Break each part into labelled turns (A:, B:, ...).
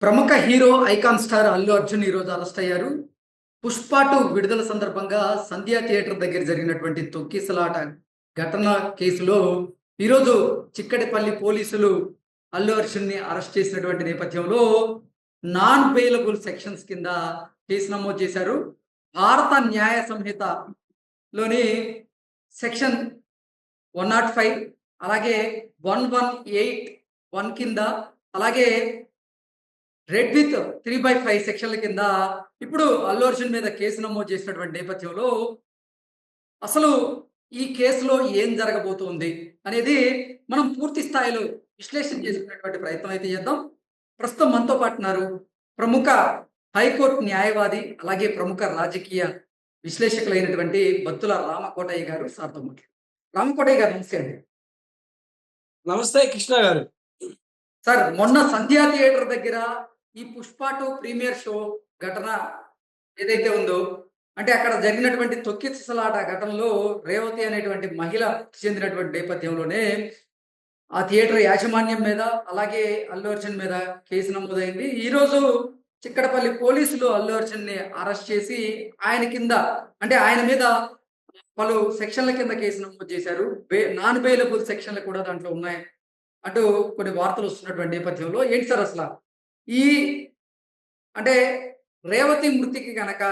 A: ప్రముఖ hero icon star Allu Arjun ఈరోజు arrest అయ్యారు. 'పుష్ప 2' విడుదల సందర్భంగా సంధ్యా థియేటర్ దగ్గర జరిగినటువంటి తొక్కిసలాట ఘటన కేసులో ఈరోజు చిక్కటిపల్లి పోలీసులు అల్లు అర్జున్‌ని అరెస్ట్ చేసినటువంటి నేపథ్యంలో నాన్ బెయిలబుల్ సెక్షన్స్ కింద కేసు నమోదు చేశారు. భారత న్యాయ సంహితలోని సెక్షన్ 105 అలాగే 1181 కింద అలాగే రెడ్ విత్ 3/5 సెక్షన్ల కింద ఇప్పుడు అల్లు అర్జున్ మీద కేసు నమోదు చేసినటువంటి నేపథ్యంలో అసలు ఈ కేసులో ఏం జరగబోతోంది అనేది మనం పూర్తి స్థాయిలో విశ్లేషణ చేసుకునేటువంటి ప్రయత్నం అయితే చేద్దాం. ప్రస్తుతం మనతో పాటు ఉన్నారు ప్రముఖ హైకోర్టు న్యాయవాది అలాగే ప్రముఖ రాజకీయ విశ్లేషకులైనటువంటి బత్తుల రామకోటయ్య గారు సార్తో మాట్లాడారు. రామకోటయ్య గారు నమస్తే అండి.
B: నమస్తే కృష్ణ గారు.
A: సార్, మొన్న సంధ్యా థియేటర్ దగ్గర ఈ 'పుష్ప 2' ప్రీమియర్ షో ఘటన ఏదైతే ఉందో, అంటే అక్కడ జరిగినటువంటి తొక్కిసలాట ఘటనలో రేవతి అనేటువంటి మహిళ చెందినటువంటి నేపథ్యంలోనే ఆ థియేటర్ యాజమాన్యం మీద అలాగే అల్లు అర్జున్ మీద కేసు నమోదైంది. ఈరోజు చిక్కడపల్లి పోలీసులు అల్లు అర్జున్ని అరెస్ట్ చేసి ఆయన కింద అంటే ఆయన మీద పలు సెక్షన్ల కింద కేసు నమోదు చేశారు. నాన్ బెయిలబుల్ సెక్షన్లు కూడా దాంట్లో ఉన్నాయి అంటూ కొన్ని వార్తలు వస్తున్నటువంటి నేపథ్యంలో ఏంటి సార్ అసలు ఈ అంటే రేవతి మృతికి గనక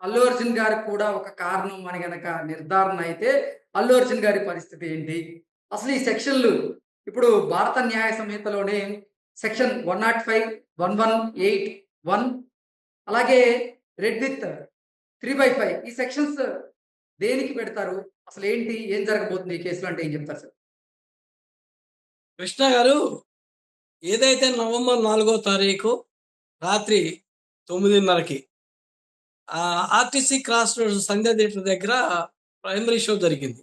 A: అల్లు అర్జున్ గారికి కూడా ఒక కారణం అని గనక నిర్ధారణ అయితే అల్లు అర్జున్ గారి పరిస్థితి ఏంటి? అసలు ఈ సెక్షన్లు ఇప్పుడు భారత న్యాయ సంహితలోనే సెక్షన్ 105, 1181 అలాగే రెడ్ విత్ 3/5 ఈ సెక్షన్స్ దేనికి పెడతారు? అసలు ఏంటి? ఏం జరగబోతుంది ఈ కేసులో అంటే ఏం చెప్తారు సార్?
B: కృష్ణ గారు, ఏదైతే నవంబర్ 4వ తారీఖు రాత్రి 9:30కి ఆర్టీసీ క్రాస్ రోడ్ సంధ్యా థియేటర్ దగ్గర ప్రైమరీ షో జరిగింది.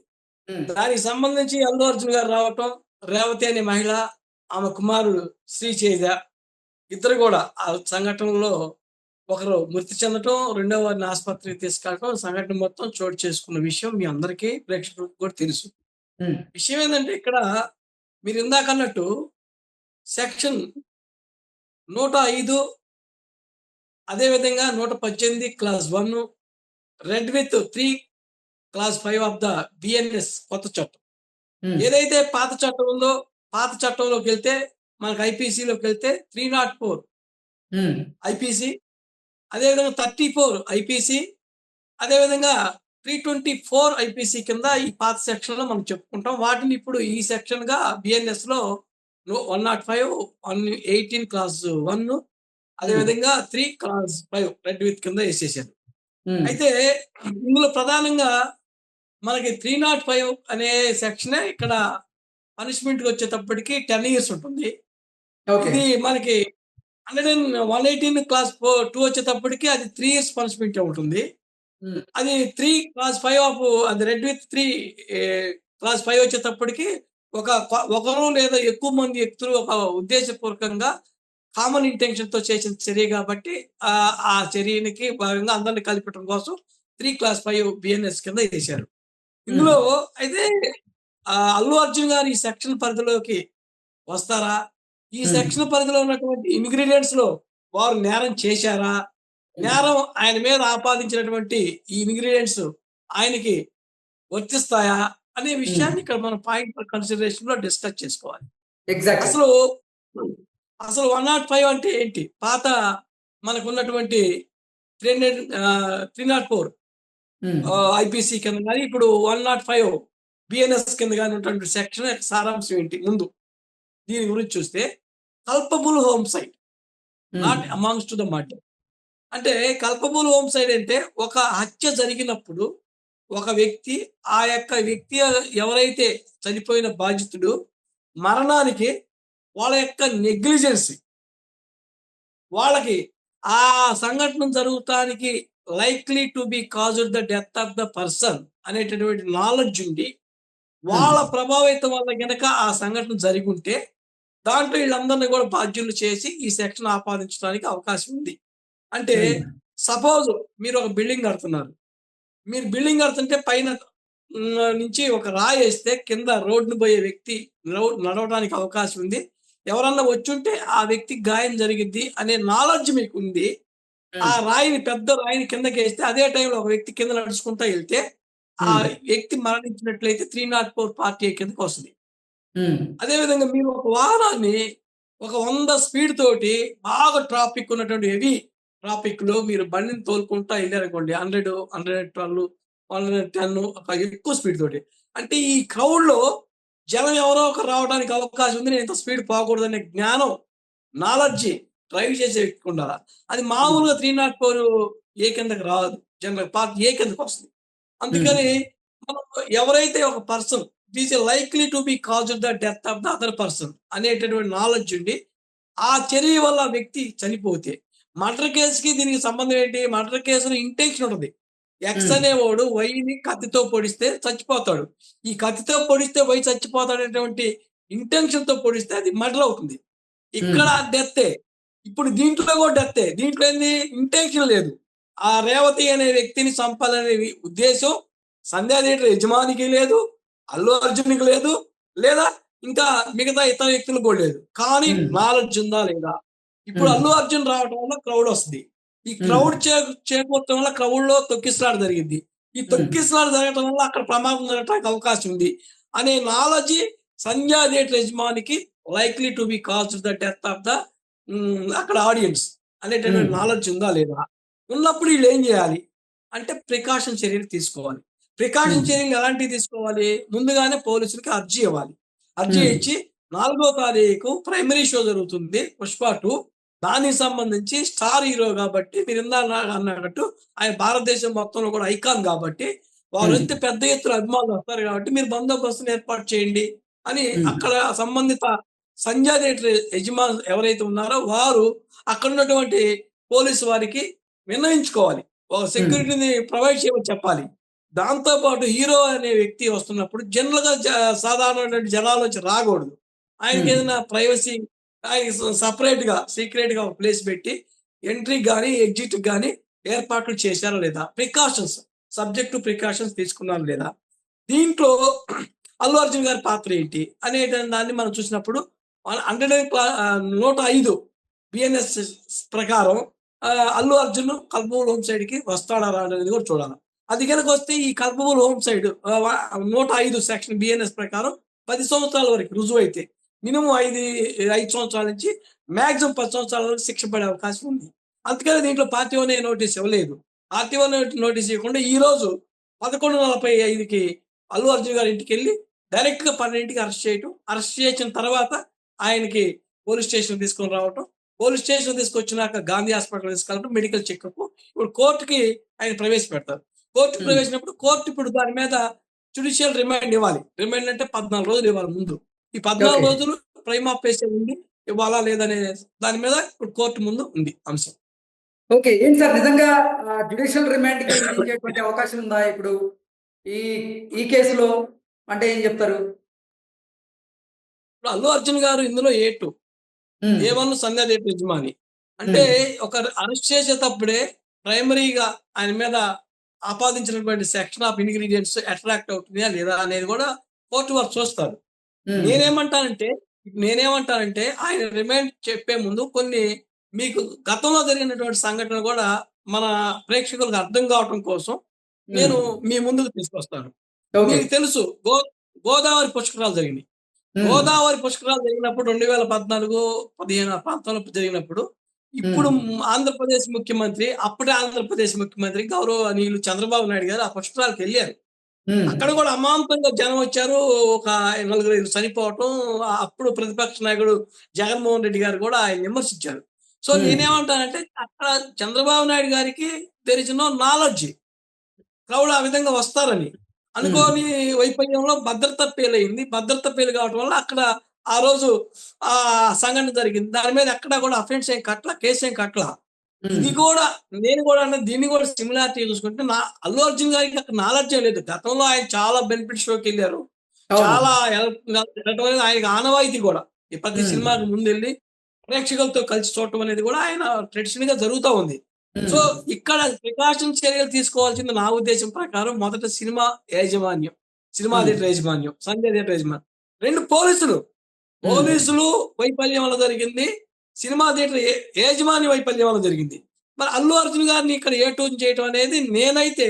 B: దానికి సంబంధించి అల్లు అర్జున్ గారు రావటం, రేవతి అనే మహిళ, ఆమె కుమారుడు శ్రీచేజ ఇద్దరు కూడా ఆ సంఘటనలో ఒకరు మృతి చెందటం, రెండో వారిని ఆసుపత్రికి తీసుకెళ్ళటం, సంఘటన మొత్తం చోటు చేసుకున్న విషయం మీ అందరికీ ప్రేక్షకులకు కూడా తెలుసు. విషయం ఏంటంటే ఇక్కడ మీరు ఇందాక అన్నట్టు సెక్షన్ 105 అదేవిధంగా 118 class 1 red with 3 class 5 of the BNS కొత్త చట్టం ఏదైతే పాత చట్టం ఉందో, పాత చట్టంలోకి వెళ్తే మనకు ఐపీసీలోకి వెళ్తే 304 ఐపీసీ, అదేవిధంగా 34 ఐపీసీ, అదేవిధంగా 324 ఐపీసీ కింద ఈ పాత సెక్షన్ లో మనం చెప్పుకుంటాం. వాటిని ఇప్పుడు ఈ సెక్షన్ గా బిఎన్ఎస్ లో 105, 118 క్లాస్ 1 అదేవిధంగా 3 క్లాస్ 5 రెడ్ విత్ కింద వేసేసారు. అయితే ఇందులో ప్రధానంగా మనకి 305 అనే సెక్షనే ఇక్కడ పనిష్మెంట్ వచ్చేటప్పటికి 10 years ఉంటుంది. ఇది మనకి 118 క్లాస్ 2 వచ్చేటప్పటికి అది 3 years పనిష్మెంట్ ఉంటుంది. అది 3 క్లాస్ 5 ఆఫ్ అది రెడ్ విత్ 3 క్లాస్ 5 వచ్చేటప్పటికి ఒకరు లేదా ఎక్కువ మంది వ్యక్తులు ఒక ఉద్దేశపూర్వకంగా కామన్ ఇంటెన్షన్ తో చేసిన చర్య కాబట్టి ఆ చర్యనికి భాగంగా అందరిని కలిపటం కోసం 3 క్లాస్ 5 బిఎన్ఎస్ కింద వేశారు. ఇందులో అయితే అల్లు అర్జున్ గారు ఈ సెక్షన్ పరిధిలోకి వస్తారా? ఈ సెక్షన్ పరిధిలో ఉన్నటువంటి ఇంగ్రీడియంట్స్ లో వారు నేరం చేశారా? నేరం ఆయన మీద ఆపాదించినటువంటి ఈ ఇంగ్రీడియంట్స్ ఆయనకి వర్తిస్తాయా అనే విషయాన్ని ఇక్కడ మనం పాయింట్ కన్సిడరేషన్ లో డిస్కస్ చేసుకోవాలి. అసలు 105 అంటే ఏంటి? పాత మనకు ఉన్నటువంటి 304 ఐపీసీ కింద కానీ ఇప్పుడు 105 బిఎన్ఎస్ కింద కానీ ఉన్నటువంటి సెక్షన్ సారాంశం ఏంటి? ముందు దీని గురించి చూస్తే culpable homicide not amongst to the murder. అంటే కల్పబుల్ హోమ్సైడ్ అంటే ఒక హత్య జరిగినప్పుడు ఒక వ్యక్తి ఆ యొక్క వ్యక్తి ఎవరైతే చనిపోయిన బాధితుడు మరణానికి వాళ్ళ యొక్క నెగ్లిజెన్సీ, వాళ్ళకి ఆ సంఘటన జరుగుతానికి likely to be caused the death of the person అనేటటువంటి నాలెడ్జ్ ఉండి వాళ్ళ ప్రభావితం వల్ల గనక ఆ సంఘటన జరిగి ఉంటే దాంట్లో వీళ్ళందరినీ కూడా బాధ్యులు చేసి ఈ సెక్షన్ ఆపాదించడానికి అవకాశం ఉంది. అంటే సపోజ్ మీరు ఒక బిల్డింగ్ కడుతున్నారు, మీరు బిల్డింగ్ కడుతుంటే పైన నుంచి ఒక రాయి వేస్తే కింద రోడ్డును పోయే వ్యక్తి నడవడానికి అవకాశం ఉంది. ఎవరన్నా వచ్చుంటే ఆ వ్యక్తికి గాయం జరిగిద్ది అనే నాలెడ్జ్ మీకు ఉంది. ఆ రాయిని పెద్ద రాయిని కిందకేస్తే అదే టైంలో ఒక వ్యక్తి కింద నడుచుకుంటా వెళ్తే ఆ వ్యక్తి మరణించినట్లయితే 304 పార్ట్ ఏ కిందకొస్తది. అదే విధంగా మీరు ఒక వాహనాన్ని ఒక 100 స్పీడ్ తోటి బాగా ట్రాఫిక్ ఉన్నటువంటి హెవీ ట్రాఫిక్‌లో మీరు బండిని తోలుకుంటా ఎళ్లారనుకోండి 100, 112, 110 ఒక ఎక్కువ స్పీడ్ తోటి. అంటే ఈ క్రౌడ్‌లో జనం ఎవరో ఒకరు రావడానికి అవకాశం ఉంది. నేను ఇంత స్పీడ్ పోకూడదనే జ్ఞానం, నాలెడ్జి డ్రైవ్ చేసే వ్యక్తికి ఉండాల. అది మామూలుగా 304 ఏ కిందకి రాదు. జనరల్ పార్ట్ ఏ కిందకొస్తది. అందుకని మనం ఎవరైతే ఒక person it is likely to be caused the death of the other person అనేటటువంటి నాలెడ్జ్ ఉండి, ఆ చర్య వల్ల ఆ వ్యక్తి చనిపోతే, మర్డర్ కేస్‌కి దీనికి సంబంధం ఏంటి? మర్డర్ కేస్‌లో ఇంటెన్షన్ ఉంటది. ఎక్స్ అనేవాడు వైని కత్తితో పొడిస్తే చచ్చిపోతాడు. ఈ కత్తితో పొడిస్తే వై చచ్చిపోతాడనేటువంటి ఇంటెన్షన్‌తో పొడిస్తే అది మర్డర్ అవుతుంది. ఇక్కడ డెత్తే. ఇప్పుడు దీంట్లో కూడా డెత్తే. దీంట్లో ఏంది? ఇంటెన్షన్ లేదు. ఆ రేవతి అనే వ్యక్తిని చంపాలనే ఉద్దేశ్యం సంధ్యా థియేటర్ యజమానికి లేదు. అల్లు అర్జున్‌కి లేదు. లేదా ఇంకా మిగతా ఇతర వ్యక్తులకు కూడా లేదు. కానీ నాలెడ్జ్ ఉందా లేదా? ఇప్పుడు అల్లు అర్జున్ రావటం వల్ల క్రౌడ్ వస్తది. ఈ క్రౌడ్ చేకూరటం వల్ల క్రౌడ్‌లో తొక్కిసలాట జరిగిద్ది. ఈ తొక్కిసలాట జరగటం వల్ల అక్కడ ప్రమాదం జరగటానికి అవకాశం ఉంది. అనే నాలెడ్జి సంధ్యా థియేటర్ యజమానికి likely to be caused the death of the అక్కడ ఆడియన్స్ అనేటటువంటి నాలెడ్జ్ ఉందా లేదా? ఉన్నప్పుడు ఈళ్ళేం జేయాలి? అంటే ప్రికాషన్ చర్యలు తీసుకోవాలి. ప్రికాషన్ చర్యలు ఎలాంటివి తీసుకోవాలి? ముందుగానే పోలీసులకి అర్జీ ఇవ్వాలి. అర్జీ ఇచ్చి 4వ తారీఖు ప్రైమరీ షో జరుగుతుంది 'పుష్ప 2' దానికి సంబంధించి స్టార్ హీరో గాబట్టి మీరిందాక అన్నట్టు ఆయన భారతదేశం మొత్తంలో కూడా ఐకాన్ గాబట్టి వారొస్తే పెద్ద ఎత్తున అభిమానులు వస్తారు గాబట్టి మీరు బందోబస్తుని ఏర్పాటు చేయండి అని అక్కడ సంబంధిత సంధ్యా థియేటర్ యజమానులు ఎవరైతే ఉన్నారో వారు అక్కడున్నటువంటి పోలీసు వారికి విన్నవించుకోవాలి. ఒక సెక్యూరిటీని ప్రొవైడ్ చేయమని చెప్పాలి. దాంతో పాటు హీరో అనే వ్యక్తి వస్తున్నప్పుడు జనరల్‌గా సాధారణమైనటువంటి జనాల్లోంచి రాగూడదు. ఆయనకేదైనా ప్రైవసీ ఆయనకి సెపరేట్‌గా, సీక్రెట్‌గా ఒక ప్లేస్ పెట్టి ఎంట్రీకి గాని, ఎగ్జిట్‌కి గాని ఏర్పాట్లు చేశారా లేదా? ప్రికాషన్స్ సబ్జెక్ట్ టు ప్రికాషన్స్ తీసుకున్నారా లేదా? దీంట్లో అల్లు అర్జున్ గారి పాత్ర ఏంటి? అనేటువంటి దాన్ని మనం చూసినప్పుడు 105 బిఎన్ఎస్ ప్రకారం అల్లు అర్జున్ కల్పబుల్ హోమ్సైడ్‌కి వస్తాడా రాడా అనేది కూడా చూడాలి. అది గనుక వస్తే ఈ కల్పబుల్ హోమ్సైడ్ 105 సెక్షన్ బిఎన్ఎస్ ప్రకారం 10 సంవత్సరాల వరకు రుజువైతే మినిమమ్ 5 సంవత్సరాల నుంచి మాక్సిమం 10 సంవత్సరాల వరకు శిక్ష పడే అవకాశం ఉంది. అందుకని దీంట్లో పార్టీ వన్ నోటీస్ ఇవ్వలేదు. పార్టీ వన్ నోటీస్ ఇవ్వకుండా ఈరోజు 11:45కి అల్లు అర్జున్ గారి ఇంటికెళ్ళి డైరెక్ట్‌గా 12కి అరెస్ట్ చేయటం. అరెస్ట్ చేసిన తర్వాత ఆయనకి పోలీస్ స్టేషన్‌కి తీసుకొని రావటం. పోలీస్ స్టేషన్ తీసుకొచ్చినాక గాంధీ హాస్పిటల్ తీసుకెళ్ళటం, మెడికల్ చెకప్. ఇప్పుడు కోర్ట్‌కి ఆయన ప్రవేశపెడతారు. కోర్ట్‌కి ప్రవేశించినప్పుడు కోర్ట్ ఇప్పుడు దాని మీద జ్యుడిషియల్ రిమాండ్ ఇవ్వాలి. రిమాండ్ అంటే 14 రోజులు ఇవ్వాలి ముందు. ఈ 14
A: ఓకే.
B: రోజులు ప్రైమా ఫేసి ఉండి ఇవ్వాలా లేదనే దాని మీద ఇప్పుడు కోర్ట్ ముందు ఉంది అంశం.
A: ఓకే. ఏంటి సార్ నిజంగా జ్యుడిషియల్ రిమాండ్‌కి విధించేటువంటి అవకాశం ఉందా ఇప్పుడు? ఈ ఈ కేసులో అంటే ఏం చెప్తారు?
B: ఇప్పుడు అల్లు అర్జున్ గారు ఇందులో ఏ2.
A: హ్మ్.
B: ఏ1 సంధ్యా థియేటర్ యజమాని. అంటే ఒక అరెస్ట్ చేసేటప్పుడే ప్రైమరీగా ఆయన మీద ఆపాదించినటువంటి సెక్షన్ ఆఫ్ ఇంగ్రీడియెంట్స్ అట్రాక్ట్ అవుతున్నాయా లేదా అనేది కూడా కోర్టు వారు చూస్తారు.
A: హ్మ్.
B: నేనేమంటానంటే ఆయన రిమాండ్ చెప్పే ముందు కొన్ని మీకు గతంలో జరిగినటువంటి సంఘటనలు కూడా మన ప్రేక్షకులకు అర్థం కావటం కోసం నేను మీ ముందుకు తీసుకొస్తాను.
A: ఓకే.
B: మీకు తెలుసు గోదావరి పుష్కరాలు జరిగినాయి. గోదావరి పుష్కరాలు జరిగినప్పుడు 2014, 15 ఆ ప్రాంతంలో జరిగినప్పుడు ఇప్పుడు ఆంధ్రప్రదేశ్ ముఖ్యమంత్రి అప్పటి ఆంధ్రప్రదేశ్ ముఖ్యమంత్రి గౌరవనీయులు చంద్రబాబు నాయుడు గారు ఆ పుష్కరాలకెళ్లారు. అక్కడ కూడా అమాంతంగా జనం వచ్చారు. ఒక నలుగురు, ఐదుగురు చనిపోవటం. అప్పుడు ప్రతిపక్ష నాయకుడు జగన్మోహన్ రెడ్డి గారు కూడా ఆయన విమర్శించారు. సో నేనేమంటానంటే అక్కడ చంద్రబాబు నాయుడు గారికి there is no knowledge. Crowd ఆ విధంగా వస్తారని. అనుకోని వైఫల్యంలో భద్రత ఫెయిల్ అయింది. భద్రత ఫెయిల్ కావటం వల్ల అక్కడ ఆ రోజు సంఘటన జరిగింది. దాని మీద ఎక్కడా కూడా అఫెన్స్ ఏం కట్టలా. కేస్ ఏం కట్టలా. ఇది కూడా నేను కూడా దీన్ని కూడా సిమిలారిటీ చూసుకుంటే అల్లు అర్జున్ గారికి అక్కడ నాలెడ్జే లేదు. గతంలో ఆయన చాలా బెనిఫిట్ షోకెళ్లారు.
A: అవును.
B: చాలా వెళ్ళటం అనేది ఆయనకి ఆనవాయితీ కూడా. ఈ ప్రతి సినిమాకి ముందెళ్ళి ప్రేక్షకులతో కలిసి చూడటం అనేది కూడా ఆయన ట్రెడిషనల్‌గా జరుగుతా ఉంది. సో, ఇక్కడ ప్రికాషన్ చర్యలు తీసుకోవాల్సింది నా ఉద్దేశం ప్రకారం మొదట సినిమా యాజమాన్యం. సినిమా థియేటర్ యాజమాన్యం. సంధ్యా థియేటర్ యాజమాన్యం. 2 పోలీసులు. పోలీసులు వైఫల్యం వల్ల జరిగింది, సినిమా థియేటర్ యాజమాన్య వైఫల్యం వల్ల జరిగింది. మరి అల్లు అర్జున్ గారిని ఇక్కడ ఏ టూన్ చేయటం అనేది నేనైతే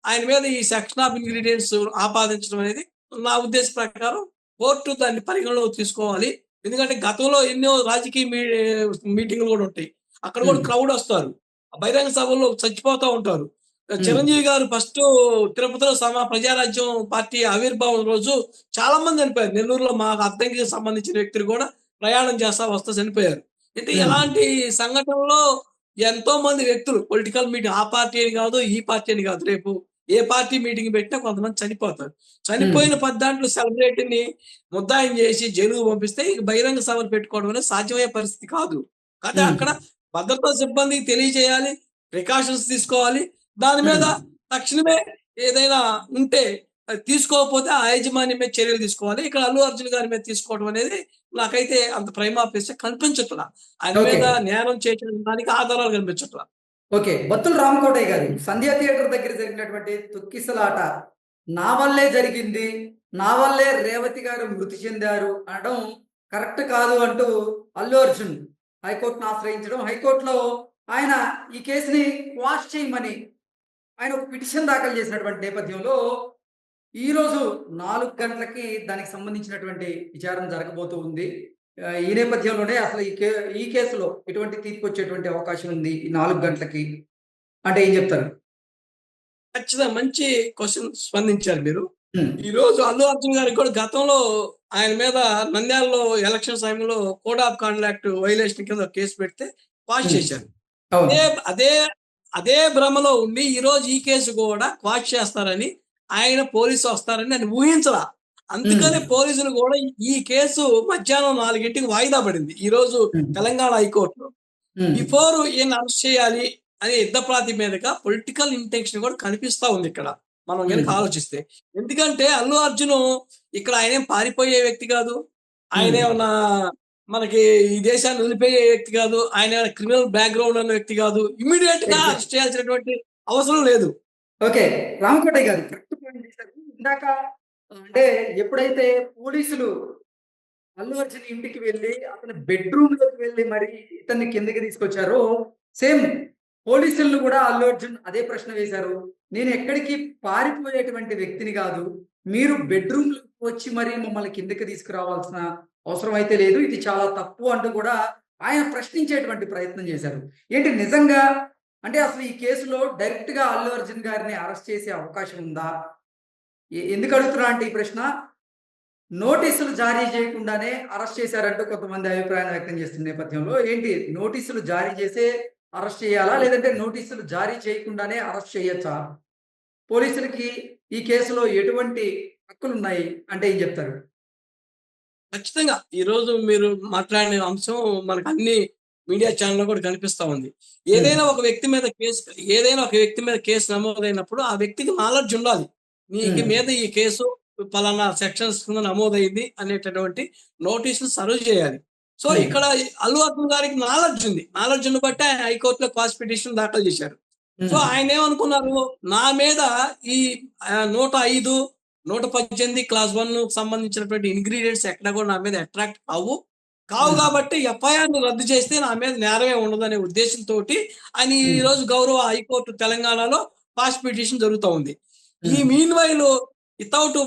B: ఆయన మీద ఈ సెక్షన్ ఆఫ్ ఇంగ్రీడియెంట్స్ ఆపాదించడం అనేది నా ఉద్దేశ ప్రకారం కోర్టు దాన్ని పరిగణలోకి తీసుకోవాలి. ఎందుకంటే గతంలో ఎన్నో రాజకీయ మీటింగ్లు కూడా ఉంటాయి. అక్కడ కూడా క్రౌడ్ వస్తారు. బహిరంగ సభల్లో చచ్చిపోతా ఉంటారు. చిరంజీవి గారు ఫస్ట్ తిరుపతిలో ప్రజారాజ్యం పార్టీ ఆవిర్భావం రోజు చాలా మంది చనిపోయారు. నెల్లూరులో మా అద్దంకి సంబంధించిన వ్యక్తులు కూడా ప్రయాణం చేస్తా వస్తా చనిపోయారు. అంటే ఎలాంటి సంఘటనలో ఎంతో మంది వ్యక్తులు పొలిటికల్ మీటింగ్ ఆ పార్టీ అని కాదు, ఈ పార్టీ అని కాదు, రేపు ఏ పార్టీ మీటింగ్ పెట్టినా కొంతమంది చనిపోతారు. చనిపోయిన దాంట్లో సెలబ్రిటీని ముద్దాయం చేసి జైలుకు పంపిస్తే ఇక బహిరంగ సభలు పెట్టుకోవడం అనేది సాధ్యమయ్యే పరిస్థితి కాదు. కాబట్టి అక్కడ భద్రతా సిబ్బందికి తెలియజేయాలి, ప్రికాషన్స్ తీసుకోవాలి. దాని మీద తక్షణమే ఏదైనా ఉంటే అది తీసుకోకపోతే ఆ యాజమాన్యం మీద చర్యలు తీసుకోవాలి. ఇక్కడ అల్లు అర్జున్ గారి మీద తీసుకోవడం అనేది నాకైతే అంత ప్రైమాఫేసి కనిపించట్లా. ఆయన మీద నేరం చేయడానికి ఆధారాలు కనిపించట్లా.
A: ఓకే. బత్తుల రామకోటయ్య గారు, సంధ్యా థియేటర్ దగ్గర జరిగినటువంటి తొక్కిసలాట నా వల్లే జరిగింది, నా వల్లే రేవతి గారు మృతి చెందారు అనడం కరెక్ట్ కాదు అంటూ అల్లు అర్జున్ హైకోర్టును ఆశ్రయించడం, హైకోర్టులో ఆయన ఈ కేసుని క్వాష్ చేయమని ఆయన ఒక పిటిషన్ దాఖలు చేసినటువంటి నేపథ్యంలో ఈరోజు 4 గంటలకి దానికి సంబంధించినటువంటి విచారణ జరగబోతూ ఉంది. ఈ నేపథ్యంలోనే అసలు ఈ కేసులో ఎటువంటి తీర్పు వచ్చేటువంటి అవకాశం ఉంది ఈ 4 గంటలకి అంటే ఏం చెప్తారు?
B: ఖచ్చితంగా మంచి క్వశ్చన్ స్పందించారు మీరు. ఈ రోజు అల్లు అర్జున్ గారికి కూడా గతంలో ఆయన మీద నంద్యాలలో ఎలక్షన్ సమయంలో కోడ్ ఆఫ్ కాండక్ట్ వైలేషన్ కింద కేసు పెడితే క్వాష్ చేశారు. అదే భ్రమలో ఉండి ఈ రోజు ఈ కేసు కూడా క్వాష్ చేస్తారని, ఆయన పోలీసు వస్తారని నేను ఊహించలా. అందుకని పోలీసులు కూడా ఈ కేసు మధ్యాహ్నం 4ంటికి వాయిదా పడింది ఈ రోజు తెలంగాణ హైకోర్టులో. బిఫోర్ ఈయన అరెస్ట్ చేయాలి అనే యుద్ధ ప్రాతిపదికగా పొలిటికల్ ఇంటెన్షన్ కూడా కనిపిస్తా ఉంది ఇక్కడ మనం కనుక ఆలోచిస్తే. ఎందుకంటే అల్లు అర్జున్ ఇక్కడ ఆయనేం పారిపోయే వ్యక్తి కాదు, ఆయన ఏమన్నా మనకి ఈ దేశాన్ని వదిలిపోయే వ్యక్తి కాదు, ఆయన క్రిమినల్ బ్యాక్గ్రౌండ్ అన్న వ్యక్తి కాదు, ఇమీడియట్ గా అరెస్ట్ చేయాల్సినటువంటి అవసరం లేదు.
A: ఓకే, రామకోటయ్య గారు కరెక్ట్ పాయింట్ చేశారు. ఇందాక అంటే ఎప్పుడైతే పోలీసులు అల్లు అర్జున్ ఇంటికి వెళ్ళి అతని బెడ్రూమ్ లోకి వెళ్ళి మరి ఇతన్ని కిందకి తీసుకొచ్చారో, సేమ్ పోలీసులను కూడా అల్లు అర్జున్ అదే ప్రశ్న వేశారు. నేను ఎక్కడికి పారిపోయేటువంటి వ్యక్తిని కాదు, మీరు బెడ్రూమ్ లోకి వచ్చి మరి మమ్మల్ని కిందకి తీసుకురావాల్సిన అవసరం అయితే లేదు, ఇది చాలా తప్పు అంటూ కూడా ఆయన ప్రశ్నించేటువంటి ప్రయత్నం చేశారు. ఏంటి నిజంగా అంటే అసలు ఈ కేసులో డైరెక్ట్ గా అల్లు అర్జున్ గారిని అరెస్ట్ చేసే అవకాశం ఉందా? ఎందుకు అడుగుతున్నా అంటే ఈ ప్రశ్న, నోటీసులు జారీ చేయకుండానే అరెస్ట్ చేశారంటూ కొంతమంది అభిప్రాయం వ్యక్తం చేస్తున్న నేపథ్యంలో ఏంటి నోటీసులు జారీ చేసే అరెస్ట్ చేయాలా, లేదంటే నోటీసులు జారీ చేయకుండానే అరెస్ట్ చేయొచ్చా? పోలీసులకి ఈ కేసులో ఎటువంటి హక్కులు ఉన్నాయి అంటే ఏం చెప్తారు?
B: ఖచ్చితంగా ఈ రోజు మీరు మాట్లాడిన అంశం మనకు అన్ని మీడియా ఛానల్లో కూడా కనిపిస్తా ఉంది. ఏదైనా ఒక వ్యక్తి మీద కేసు నమోదైనప్పుడు ఆ వ్యక్తికి నాలెడ్జ్ ఉండాలి. నీకు మీద ఈ కేసు పలానా సెక్షన్స్ కింద నమోదైంది అనేటటువంటి నోటీసులు సర్వ్ చేయాలి. సో ఇక్కడ అల్లు అర్జున్ గారికి నాలెడ్జ్ ఉంది. నాలెడ్జ్ బట్టి ఆయన హైకోర్టులో క్వాష్ పిటిషన్ దాఖలు చేశారు. సో ఆయన ఏమనుకున్నారు, నా మీద ఈ 105, 118 క్లాస్ 1 సంబంధించినటువంటి ఇంగ్రీడియంట్స్ ఎక్కడ కూడా నా మీద అట్రాక్ట్ కావు కాబట్టి ఎఫ్ఐఆర్ ను రద్దు చేస్తే నా మీద నేరమే ఉండదనే ఉద్దేశంతో ఆయన ఈ రోజు గౌరవ హైకోర్టు తెలంగాణలో క్వాష్ పిటిషన్ జరుగుతూ ఉంది. ఈ mean while without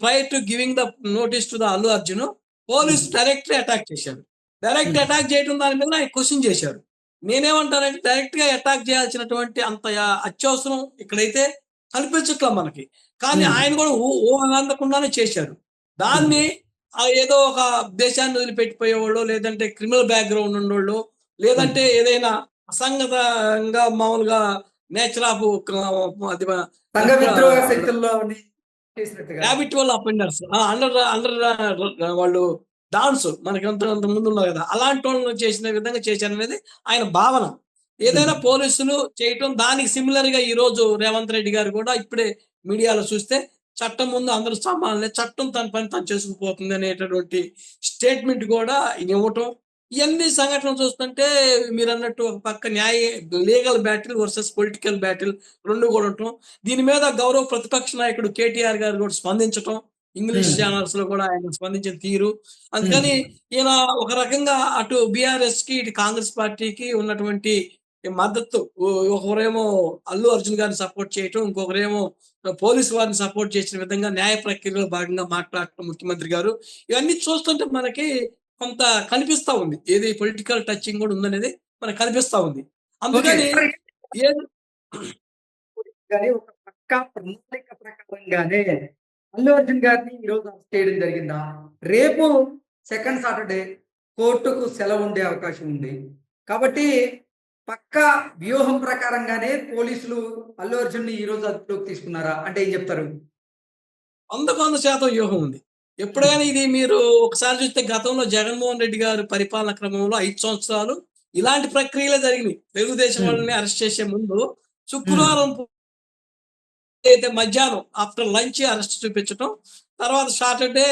B: prior to giving the notice to the Allu Arjun, police directly attack చేశారు. డైరెక్ట్ అటాక్ చేయడం దాని మీద ఆయన క్వశ్చన్ చేశారు. నేనేమంటానంటే డైరెక్ట్ గా అటాక్ చేయాల్సినటువంటి అంత అత్యవసరం ఇక్కడైతే కనిపించట్లా మనకి. కానీ ఆయన కూడా ఊహందకుండానే చేశారు. దాన్ని ఏదో ఒక దేశాన్ని వదిలిపెట్టిపోయేవాళ్ళు, లేదంటే క్రిమినల్ బ్యాక్గ్రౌండ్ ఉన్నోళ్ళు, లేదంటే ఏదైనా అసంగతంగా మామూలుగా nature of habitual offenders under వాళ్ళు డాన్స్ మనకి అంత ముందు ఉన్నారు కదా, అలాంటి వాళ్ళు చేసిన విధంగా చేశారనేది ఆయన భావన. ఏదైనా పోలీసులు చేయటం దానికి సిమిలర్ గా ఈ రోజు రేవంత్ రెడ్డి గారు కూడా ఇప్పుడే మీడియాలో చూస్తే చట్టం ముందు అందరూ సమానమే, చట్టం తన పని తను చేసుకుపోతుంది అనేటటువంటి స్టేట్మెంట్ కూడా ఇవ్వటం. ఇవన్నీ సంఘటనలు చూస్తుంటే మీరు అన్నట్టు ఒక పక్క legal battle versus political battle రెండు కూడా ఉండటం. దీని మీద గౌరవ ప్రతిపక్ష నాయకుడు కేటీఆర్ గారు కూడా స్పందించటం, ఇంగ్లీష్
A: ఉమ్,
B: ఛానల్స్ లో కూడా ఆయన స్పందించిన తీరు.
A: ఉమ్,
B: అందుకని ఈయన ఒక రకంగా అటు బీఆర్ఎస్ కి ఇటు కాంగ్రెస్ పార్టీకి ఉన్నటువంటి ఈ మద్దతు ఒకరేమో అల్లు అర్జున్ గారిని సపోర్ట్ చేయటం, ఇంకొకరేమో పోలీసు వారిని సపోర్ట్ చేసిన విధంగా న్యాయ ప్రక్రియలో భాగంగా మాట్లాడటం ముఖ్యమంత్రి గారు. ఇవన్నీ చూస్తుంటే మనకి కొంత కనిపిస్తా ఉంది. ఏది పొలిటికల్ టచింగ్ కూడా ఉందనేది మనకు కనిపిస్తా ఉంది.
A: ఓకే
B: అందుకని
A: సార్.
B: ఏది
A: కానీ ఒక పక్కా ప్రణాళిక ప్రకారంగానే అల్లు అర్జున్ గారిని ఈరోజు అరెస్ట్ చేయడం జరిగిందా? రేపు సెకండ్ సాటర్డే కోర్టుకు సెలవు ఉండే అవకాశం ఉంది. కాబట్టి పక్కా వ్యూహం ప్రకారంగానే పోలీసులు అల్లు అర్జున్‌ని ఈరోజు అదుపులోకి తీసుకున్నారా? అంటే ఏం చెప్తారు?
B: 100% వ్యూహం ఉంది.
A: హ్మ్.
B: ఎప్పుడైనా ఇది మీరు ఒకసారి చూస్తే గతంలో జగన్మోహన్ రెడ్డి గారి పరిపాలన క్రమంలో 5 సంవత్సరాలు ఇలాంటి ప్రక్రియలే జరిగినాయి. తెలుగుదేశం
A: హ్మ్.
B: వాళ్ళని అరెస్ట్ చేసే ముందు
A: హ్మ్.
B: శుక్రవారం అయితే మధ్యాహ్నం ఆఫ్టర్ లంచ్ అరెస్ట్ చూపించటం. తర్వాత సాటర్‌డే,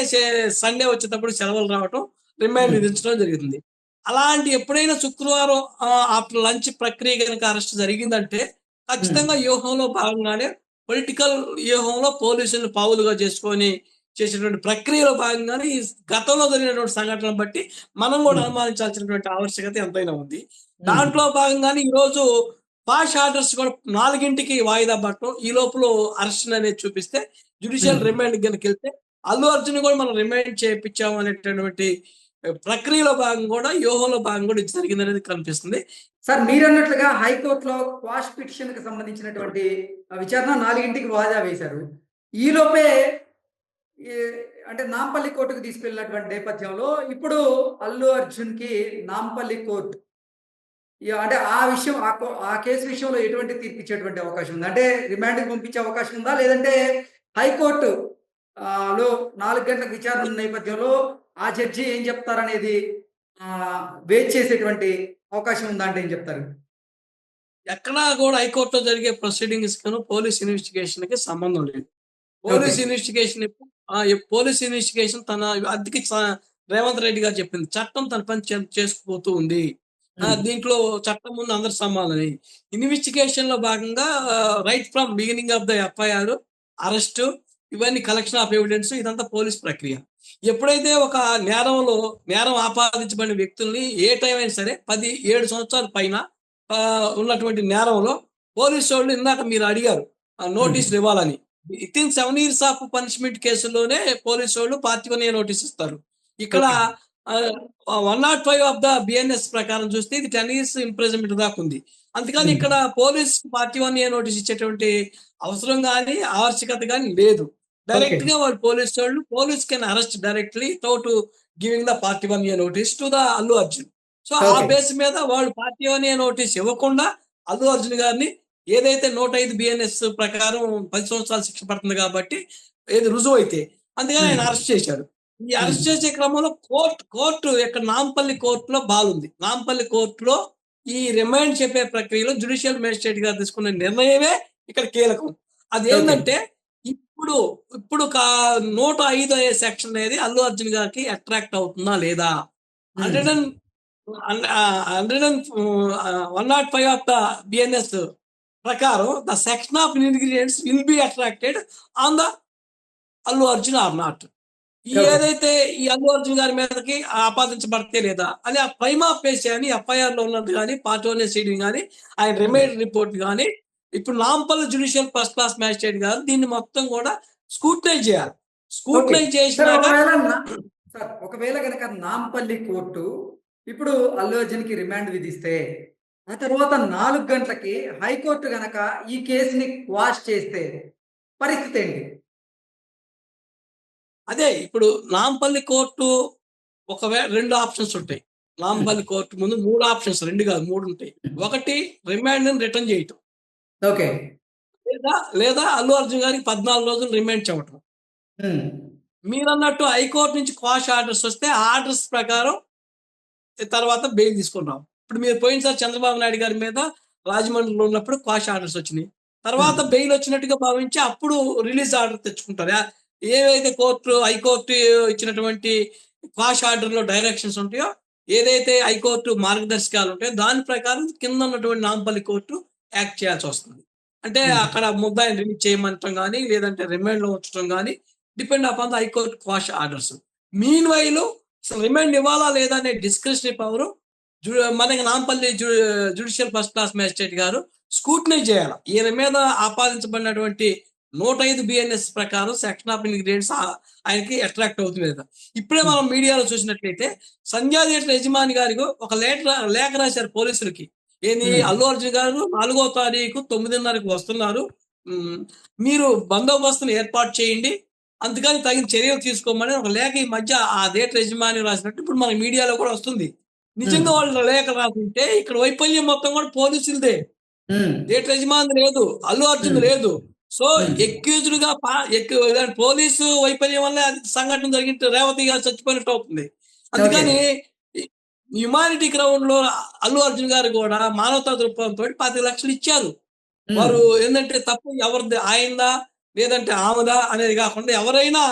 B: సండే వచ్చేటప్పుడు సెలవులు రావటం, రిమాండ్
A: హ్మ్.
B: విధించడం జరుగుతుంది. అలాంటి ఎప్పుడైనా శుక్రవారం ఆఫ్టర్ లంచ్ ప్రక్రియ గనక అరెస్ట్ జరిగిందంటే,
A: హ్మ్.
B: ఖచ్చితంగా వ్యూహంలో భాగంగానే పొలిటికల్ వ్యూహంలో పోలీసులను పావులుగా చేసుకొని చేసేటువంటి ప్రక్రియలో భాగంగానే ఈ గతంలో జరిగినటువంటి సంఘటనలను బట్టి మనం కూడా
A: హ్మ్.
B: అనుమానించాల్సినటువంటి ఆవశ్యకత ఎంతైనా ఉంది.
A: హ్మ్.
B: దాంట్లో భాగంగానే ఈరోజు పాష్ ఆర్డర్స్ కూడా 4కి వాయిదా పడటం. ఈ లోపల అరెస్ట్ అనేది చూపిస్తే జ్యుడిషియల్
A: హ్మ్.
B: రిమాండ్ గనుకెళ్తే అల్లు అర్జున్ కూడా మనం రిమాండ్ చేపిచ్చాము అనేటటువంటి ప్రక్రియలో భాగం కూడా వ్యూహంలో భాగం కూడా ఇది జరిగిందనేది కనిపిస్తుంది.
A: సార్ మీరన్నట్లుగా హైకోర్టులో క్వాష్ పిటిషన్‌కి సంబంధించినటువంటి విచారణ 4కి వాయిదా వేశారు. ఈలోపే ఈ అంటే నాంపల్లి కోర్టుకు తీసుకెళ్ళినటువంటి నేపథ్యంలో ఇప్పుడు అల్లు అర్జున్‌కి నాంపల్లి కోర్ట్ అంటే ఆ విషయం ఆ కేసు విషయంలో ఎటువంటి తీర్పు ఇచ్చేటువంటి అవకాశం ఉంది? అంటే రిమాండ్‌కి పంపించే అవకాశం ఉందా? లేదంటే హైకోర్టు లో 4 గంటల విచారణ ఉన్న నేపథ్యంలో ఆ జడ్జి ఏం చెప్తారనేది వెయిట్ చేసేటువంటి అవకాశం ఉందా అంటే ఏం చెప్తారు?
B: ఎక్కడా కూడా హైకోర్టులో జరిగే ప్రొసీడింగ్స్‌కిను పోలీస్ ఇన్వెస్టిగేషన్‌కి సంబంధం లేదు.
A: ఓకే.
B: పోలీస్ ఇన్వెస్టిగేషన్ తన అందుకే రేవంత్ రెడ్డి గారు చెప్పింది. చట్టం తన పని చేసుకుపోతూ ఉంది.
A: హ్మ్.
B: దీంట్లో చట్టం ముందు అందరూ సమానమే. ఇన్వెస్టిగేషన్‌లో భాగంగా right from beginning of the FIR, arrest ఇవన్నీ కలెక్షన్ ఆఫ్ ఎవిడెన్స్ ఇదంతా పోలీస్ ప్రక్రియ. ఎప్పుడైతే ఒక నేరం ఆపాదించబడిన వ్యక్తుల్ని ఏ టైం అయినా సరే 7 సంవత్సరాల పైన ఉన్నటువంటి నేరంలో పోలీసోళ్ళు ఇందాక మీరు అడిగారు.
A: హ్మ్.
B: నోటీసులు ఇవ్వాలని. వితిన్ 7 ఇయర్స్ ఆఫ్ పనిష్మెంట్ కేసుల్లోనే పోలీసోళ్ళు పార్ట్ 1 నోటీస్ ఇస్తారు. ఇక్కడ
A: ఓకే.
B: 105 ఆఫ్ ద బిఎన్ఎస్ ప్రకారం చూస్తే ఇది 10 ఇయర్స్ ఇంప్రిజన్మెంట్ దాకా ఉంది. అందుకని
A: హ్మ్.
B: ఇక్కడ పోలీస్ పార్ట్ 1 నోటీస్ ఇచ్చేటువంటి అవసరం గాని, ఆవశ్యకత గాని లేదు.
A: ఓకే.
B: డైరెక్ట్‌గా వాళ్ళు police can arrest directly without giving the part 1 notice to the Allu Arjun. So, ఆ
A: ఓకే.
B: బేస్ మీద వాళ్ళు పార్ట్ 1 నోటీస్ ఇవ్వకుండా అల్లు అర్జున్ గారిని ఏదైతే 105 బిఎన్ఎస్ ప్రకారం 10 సంవత్సరాలు శిక్ష పడుతుంది కాబట్టి ఏది రుజువైతే. అందుకని ఆయన
A: హ్మ్.
B: అరెస్ట్ చేశారు. ఈ
A: హ్మ్.
B: అరెస్ట్ చేసే క్రమంలో కోర్టు ఇక్కడ నాంపల్లి కోర్టులో బాలుంది. నాంపల్లి కోర్టులో ఈ రిమాండ్ చెప్పే ప్రక్రియలో జ్యుడిషియల్ మేజిస్ట్రేట్ గారు తీసుకున్న నిర్ణయమే ఇక్కడ కీలకం.
A: ఓకే.
B: అదేందంటే ఇప్పుడు ఇప్పుడు 105 అనే సెక్షన్ అనేది అల్లు అర్జున్ గారికి అట్రాక్ట్ అవుతుందా లేదా?
A: హ్మ్.
B: 100 105 ఆఫ్ ద బిఎన్ఎస్ ప్రకారం the section of ingredients will be attracted on the Allu Arjun or not.
A: Okay.
B: ఏదైతే ఈ అల్లు అర్జున్ గారి మీదకి ఆపాదించబడితే లేదా అని ఆ ప్రైమా ఫేసి అని ఎఫ్ఐఆర్ లో ఉన్నది కానీ పార్ట్ 1 సీడింగ్ కానీ ఆయన
A: హ్మ్.
B: రిమైండ్ రిపోర్ట్ కానీ ఇప్పుడు Nampally judicial first class magistrate గారు దీన్ని మొత్తం కూడా స్క్రూటనైజ్ చేయాలి.
A: ఓకే.
B: స్క్రూటనైజ్
A: సార్
B: చేసినాక
A: ఒకవేళ గనక నాంపల్లి కోర్టు ఇప్పుడు అల్లు అర్జున్‌కి రిమాండ్ విధిస్తే, ఆ తర్వాత 4 గంటలకి హైకోర్టు గనక ఈ కేస్‌ని క్వాష్ చేస్తే పరిస్థితేంటి?
B: అదే ఇప్పుడు నాంపల్లి కోర్టు 2 ఆప్షన్స్ ఉంటాయి.
A: హ్మ్.
B: నాంపల్లి కోర్ట్ ముందు 3 ఆప్షన్స్ 2 కాదు 3 ఉంటాయి. ఒకటి రిమాండ్‌ని రిటర్న్ చేయటం.
A: ఓకే.
B: లేదా అల్లు అర్జున్ గారికి 14 రోజులు రిమాండ్ చెప్పటం.
A: హ్మ్.
B: మీరన్నట్టు హైకోర్ట్ నుంచి క్వాష్ ఆర్డర్స్ వస్తే ఆ ఆర్డర్స్ ప్రకారం తర్వాత బెయిల్ తీసుకుంటాం. ఇప్పుడు మీరు పోయినసారి చంద్రబాబు నాయుడు గారి మీద రాజమండ్రిలో ఉన్నప్పుడు క్వాష్ ఆర్డర్స్ వచ్చినాయి.
A: హ్మ్.
B: తర్వాత బెయిల్ వచ్చినట్టుగా భావించి అప్పుడు రిలీజ్ ఆర్డర్ తెచ్చుకుంటారు. ఏవైతే హైకోర్టు ఇచ్చినటువంటి క్వాష్ ఆర్డర్‌లో డైరెక్షన్స్ ఉంటాయో, ఏదైతే హైకోర్టు మార్గదర్శకాలు ఉంటాయో దాని ప్రకారం కింద ఉన్నటువంటి నాంపల్లి కోర్టు యాక్ట్ చేయాల్సొస్తుంది. అంటే
A: హ్మ్.
B: అక్కడ ముద్దాయిని రిలీజ్ చేయమంటం గాని, లేదంటే రిమాండ్‌లో ఉంచడం గాని depend upon the high court quash orders. Mean while అసలు రిమాండ్ ఇవ్వాలా లేదా అనే డిస్క్రిషనరీ పవర్ మనకి Nampally judicial first class magistrate గారు స్క్రూటినైజ్ చేయాలి. ఈయన మీద ఆపాదించబడినటువంటి 105 బిఎన్ఎస్ ప్రకారం సెక్షన్ ఆఫ్ ఇంగ్రీడియంట్స్ ఆయనకి అట్రాక్ట్ అవుతుంది కదా. ఇప్పుడే మనం మీడియాలో చూసినట్లయితే సంధ్యా థియేటర్ యజమాని గారికి ఒక లేఖ రాశారు పోలీసులకి. ఏంది, అల్లు అర్జున్ గారు 4వ తారీఖు 9:30కి వస్తున్నారు, మీరు బందోబస్తును ఏర్పాటు చేయండి, అందుకని తగిన చర్యలు తీసుకోమని ఒక లేఖ ఈ మధ్య ఆ థియేటర్ యజమాని రాసినట్టు ఇప్పుడు మన మీడియాలో కూడా వస్తుంది. నిజంగా వాళ్ళు లేఖ రాకుంటే ఇక్కడ వైఫల్యం మొత్తం కూడా పోలీసులదే. థియేటర్ యజమాని లేదు, అల్లు అర్జున్ లేదు. సో ఎక్యూజ్డ్ గా పోలీసు వైఫల్యం వల్ల అది సంఘటన జరిగినట్టు రేవతి గారు చచ్చిపోయినట్టు అవుతుంది. అందుకని హ్యుమానిటీ గ్రౌండ్ లో అల్లు అర్జున్ గారు కూడా మానవతా దృక్పథంతో 10 లక్షలు ఇచ్చారు. వారు ఏంటంటే తప్పు ఎవరిది, ఆయనదా లేదంటే ఆమెదా అనేది కాకుండా ఎవరైనా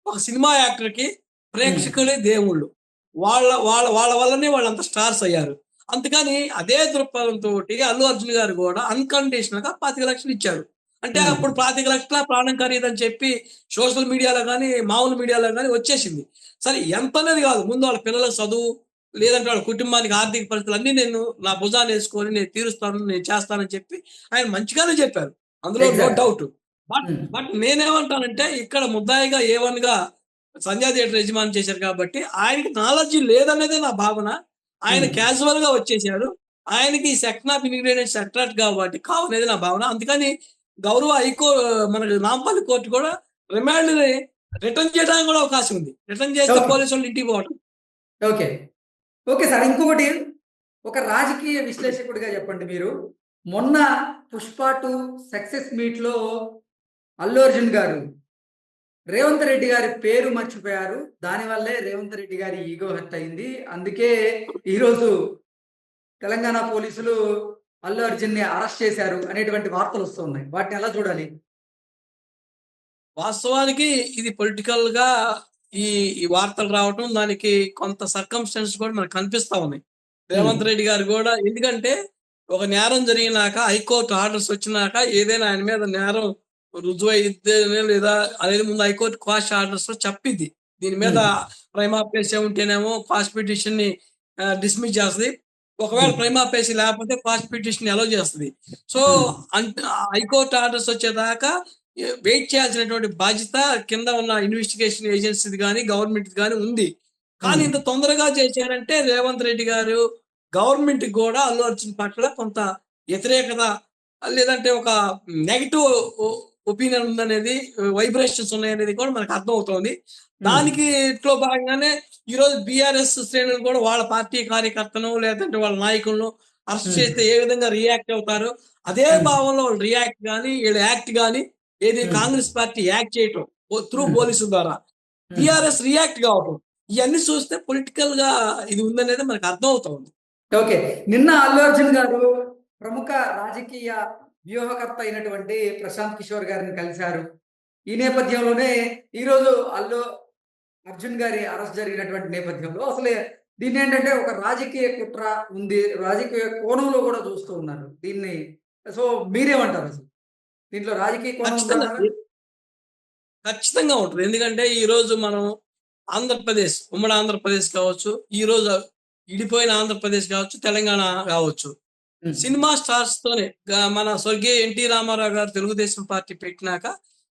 B: ఒక సినిమా యాక్టర్ కి ప్రేక్షకులే దేవుళ్ళు, వాళ్ళ వాళ్ళ వాళ్ళ వల్లనే వాళ్ళంత స్టార్స్ అయ్యారు. అందుకని అదే దృక్పథంతో అల్లు అర్జున్ గారు కూడా అన్కండిషనల్ గా 25 లక్షలు ఇచ్చారు. అంటే అప్పుడు 25 లక్షల ప్రాణం ఖరీదని చెప్పి సోషల్ మీడియాలో కానీ మామూలు మీడియాలో కానీ వచ్చేసింది. సరే ఎంత అనేది కాదు, ముందు వాళ్ళ పిల్లల చదువు లేదంటే వాళ్ళ కుటుంబానికి ఆర్థిక పరిస్థితులు అన్ని నేను నా భుజాన్ని వేసుకొని నేను తీరుస్తాను, నేను చేస్తానని చెప్పి ఆయన మంచిగానే చెప్పారు, అందులో నో డౌట్. బట్ నేనేమంటానంటే ఇక్కడ ముద్దాయిగా A1 గా సంధ్యా థియేటర్ యజమాని చేశారు కాబట్టి ఆయనకి నాలెడ్జ్ లేదనేదే నా భావన. ఆయన క్యాజువల్ గా వచ్చేసారు, ఆయనకి ఈ సెక్షన్ ఆఫ్ ఇంగ్రీడియంట్స్ అట్రాక్ట్ కాబట్టి కావనేది నా భావన. అందుకని గౌరవ మనకి నాంపల్లి కోర్టు కూడా రిమాండ్ ని రిటర్న్ చేయడానికి కూడా అవకాశం ఉంది. రిటర్న్ చేస్తే పోలీసు వాళ్ళు ఇంటికి పోవడం.
A: ఓకే ఓకే సార్, ఇంకొకటి ఒక రాజకీయ విశ్లేషకుడిగా చెప్పండి మీరు, మొన్న పుష్ప 2 సక్సెస్ మీట్ లో అల్లు అర్జున్ గారు రేవంత్ రెడ్డి గారి పేరు మర్చిపోయారు, దానివల్లే రేవంత్ రెడ్డి గారి ఈగో హర్ట్ అయింది, అందుకే ఈరోజు తెలంగాణ పోలీసులు అల్లు అర్జున్ ని అరెస్ట్ చేశారు అనేటువంటి వార్తలు వస్తున్నాయి. వాటిని ఎలా చూడాలి?
B: వాస్తవానికి ఇది పొలిటికల్ గా ఈ వార్తలు రావటం, దానికి కొంత సర్కమ్స్టెన్స్ కూడా మనకు కనిపిస్తా ఉన్నాయి. రేవంత్ రెడ్డి గారు కూడా, ఎందుకంటే ఒక నేరం జరిగినాక హైకోర్టు ఆర్డర్స్ వచ్చినాక ఏదైనా ఆయన మీద నేరం రుజువు అయితేనే లేదా అనేది ముందు హైకోర్టు క్వాష్ ఆర్డర్స్ లో చెప్పిద్ది. దీని మీద ప్రైమా ఫేసి ఉంటేనేమో క్వాష్ పిటిషన్ ని డిస్మిస్ చేస్తుంది, ఒకవేళ ప్రైమా ఫేసి లేకపోతే క్వాష్ పిటిషన్ అలౌ చేస్తుంది. సో హైకోర్టు ఆర్డర్స్ వచ్చేదాకా వెయిట్ చేయాల్సినటువంటి బాధ్యత కింద ఉన్న ఇన్వెస్టిగేషన్ ఏజెన్సీ కానీ గవర్నమెంట్ కానీ ఉంది. కానీ ఇంత తొందరగా చేశారంటే రేవంత్ రెడ్డి గారు గవర్నమెంట్ కూడా అల్లు అర్జున్ పట్ల కొంత వ్యతిరేకత లేదంటే ఒక నెగిటివ్ ఒపీనియన్ ఉందనేది, వైబ్రేషన్స్ ఉన్నాయనేది కూడా మనకు అర్థం అవుతోంది. దానికి ఇట్లో భాగంగానే ఈరోజు బీఆర్ఎస్ శ్రేణులు కూడా వాళ్ళ పార్టీ కార్యకర్తను లేదంటే వాళ్ళ నాయకులను అరెస్ట్ చేస్తే ఏ విధంగా రియాక్ట్ అవుతారో అదే భావంలో వాళ్ళు రియాక్ట్ కానీ వీళ్ళు యాక్ట్ కానీ, ఏది కాంగ్రెస్ పార్టీ యాక్ట్ చేయటం త్రూ పోలీసుల ద్వారా టిఆర్ఎస్ రియాక్ట్ కావటం, ఇవన్నీ చూస్తే పొలిటికల్ గా ఇది ఉందనేది మనకు అర్థం అవుతుంది.
A: ఓకే, నిన్న అల్లు అర్జున్ గారు ప్రముఖ రాజకీయ వ్యూహకర్త అయినటువంటి ప్రశాంత్ కిషోర్ గారిని కలిశారు. ఈ నేపథ్యంలోనే ఈరోజు అల్లు అర్జున్ గారి అరెస్ట్ జరిగినటువంటి నేపథ్యంలో అసలు దీన్ని ఏంటంటే ఒక రాజకీయ కుట్ర ఉంది, రాజకీయ కోణంలో కూడా చూస్తూ ఉన్నారు దీన్ని. సో మీరేమంటారు అసలు దీంట్లో రాజకీయ కోణం?
B: ఖచ్చితంగా ఉంటుంది. ఎందుకంటే ఈ రోజు మనం ఆంధ్రప్రదేశ్, ఉమ్మడి ఆంధ్రప్రదేశ్ కావచ్చు, ఈ రోజు ఇడిపోయిన ఆంధ్రప్రదేశ్ కావచ్చు, తెలంగాణ కావచ్చు, సినిమా స్టార్స్ తోనే మన స్వర్గీయ ఎన్టీ రామారావు గారు తెలుగుదేశం పార్టీ పెట్టినాక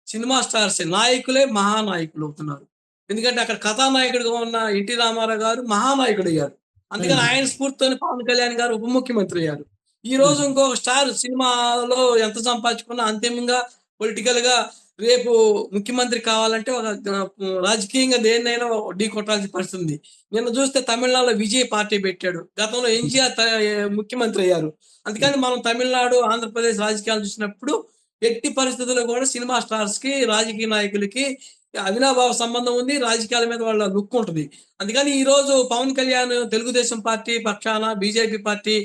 B: సినిమా స్టార్స్ నాయకులే మహానాయకులు అవుతున్నారు. ఎందుకంటే అక్కడ కథానాయకుడిగా ఉన్న ఎన్టీ రామారావు గారు మహానాయకుడు అయ్యారు. అందుకని ఆయన స్ఫూర్తితోనే పవన్ కళ్యాణ్ గారు ఉప ముఖ్యమంత్రి అయ్యారు. ఈ రోజు ఇంకొక స్టార్ సినిమాలో ఎంత సంపాదించుకున్నా అంతిమంగా పొలిటికల్ గా రేపు ముఖ్యమంత్రి కావాలంటే ఒక రాజకీయంగా దేన్నైనా ఢీ కొట్టాల్సిన పరిస్థితి ఉంది. నిన్న చూస్తే తమిళనాడులో విజయ్ పార్టీ పెట్టాడు, గతంలో ఎన్టీఆర్ ముఖ్యమంత్రి అయ్యారు. అందుకని మనం తమిళనాడు ఆంధ్రప్రదేశ్ రాజకీయాలు చూసినప్పుడు ఎట్టి పరిస్థితుల్లో కూడా సినిమా స్టార్స్ కి రాజకీయ నాయకులకి అవినాభావ సంబంధం ఉంది, రాజకీయాల మీద వాళ్ళ లుక్ ఉంటుంది. అందుకని ఈ రోజు పవన్ కళ్యాణ్ తెలుగుదేశం పార్టీ పక్షాన బీజేపీ పార్టీ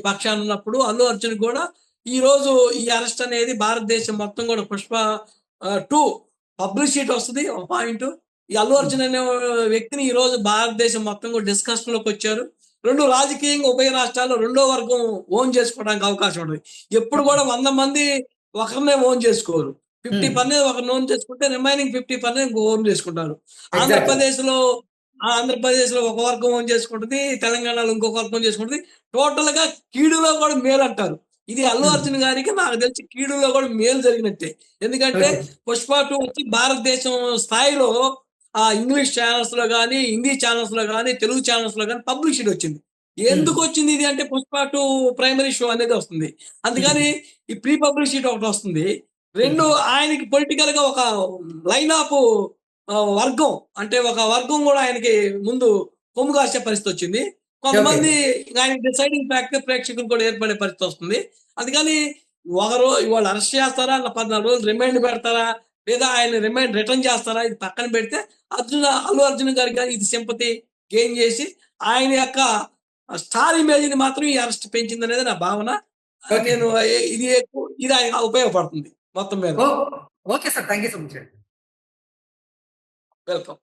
B: పక్షాన ఉన్నప్పుడు అల్లు అర్జున్ కూడా ఈ రోజు ఈ అరెస్ట్ అనేది భారతదేశం మొత్తం కూడా పుష్ప 2 పబ్లిసిటీ వస్తుంది. ఒక పాయింట్, ఈ అల్లు అర్జున్ అనే వ్యక్తిని ఈ రోజు భారతదేశం మొత్తం కూడా డిస్కషన్ లోకి వచ్చారు. రెండు రాజకీయంగా ఉభయ రాష్ట్రాల్లో రెండో వర్గం ఓన్ చేసుకోవడానికి అవకాశం ఉంటుంది. ఎప్పుడు కూడా 100 మంది ఒకరినే ఓన్ చేసుకోరు. 50% ఒకరిని ఓన్ చేసుకుంటే రిమైనింగ్ 50% ఇంకో ఓన్ చేసుకుంటారు.
A: ఎగ్జాక్ట్లీ.
B: ఆంధ్రప్రదేశ్‌లో ఒక వర్గం ఓన్ చేసుకుంటది. తెలంగాణలో ఇంకొక వర్గం చేసుకుంటది. టోటల్‌గా కీడులో కూడా మేలంటారు. ఇది అల్లు అర్జున్ గారికి నాకు తెలిసి కీడులో కూడా మేలు జరిగినట్టే. ఎందుకంటే
A: ఓకే.
B: 'పుష్ప 2' వచ్చి భారతదేశం స్థాయిలో ఇంగ్లీష్ ఛానెల్స్‌లో గాని, హిందీ ఛానెల్స్‌లో గాని, తెలుగు ఛానెల్స్‌లో గాని పబ్లిసిటీ వచ్చింది. ఎందుకొచ్చింది ఇది అంటే 'పుష్ప 2' ప్రైమరీ షో అనేది వస్తుంది. అందుకని ఈ ప్రీ పబ్లిసిటీ ఒకటొస్తుంది. 2 ఆయనకి పొలిటికల్‌గా ఒక లైన్ ఆఫ్ వర్గం అంటే ఒక వర్గం గూడా ఆయనకి ముందు కొమ్ము కాసే పరిస్థితొచ్చింది. కొంతమంది ఆయన డిసైడింగ్ ఫ్యాక్టర్ ప్రేక్షకులు కూడా ఏర్పడే పరిస్థితొస్తుంది. అందుకని ఇవాళ అరెస్ట్ చేస్తారా? 14 రోజులు రిమాండ్ పెడతారా? లేదా ఆయన రిమాండ్ రిటర్న్ చేస్తారా? ఇది పక్కన పెడితే అల్లు అర్జున్ గారికి గాని ఇది సింపతి గెయిన్ చేసి ఆయన యొక్క స్టార్ ఇమేజ్‌ని మాత్రం ఈ అరెస్ట్ పెంచిందనేది నా భావన.
A: ఓకే.
B: నేను ఇది ఆయనకు ఉపయోగపడుతుంది మొత్తం మీద.
A: ఓ okay sir. Thank you so much అండి.
B: వెల్కమ్.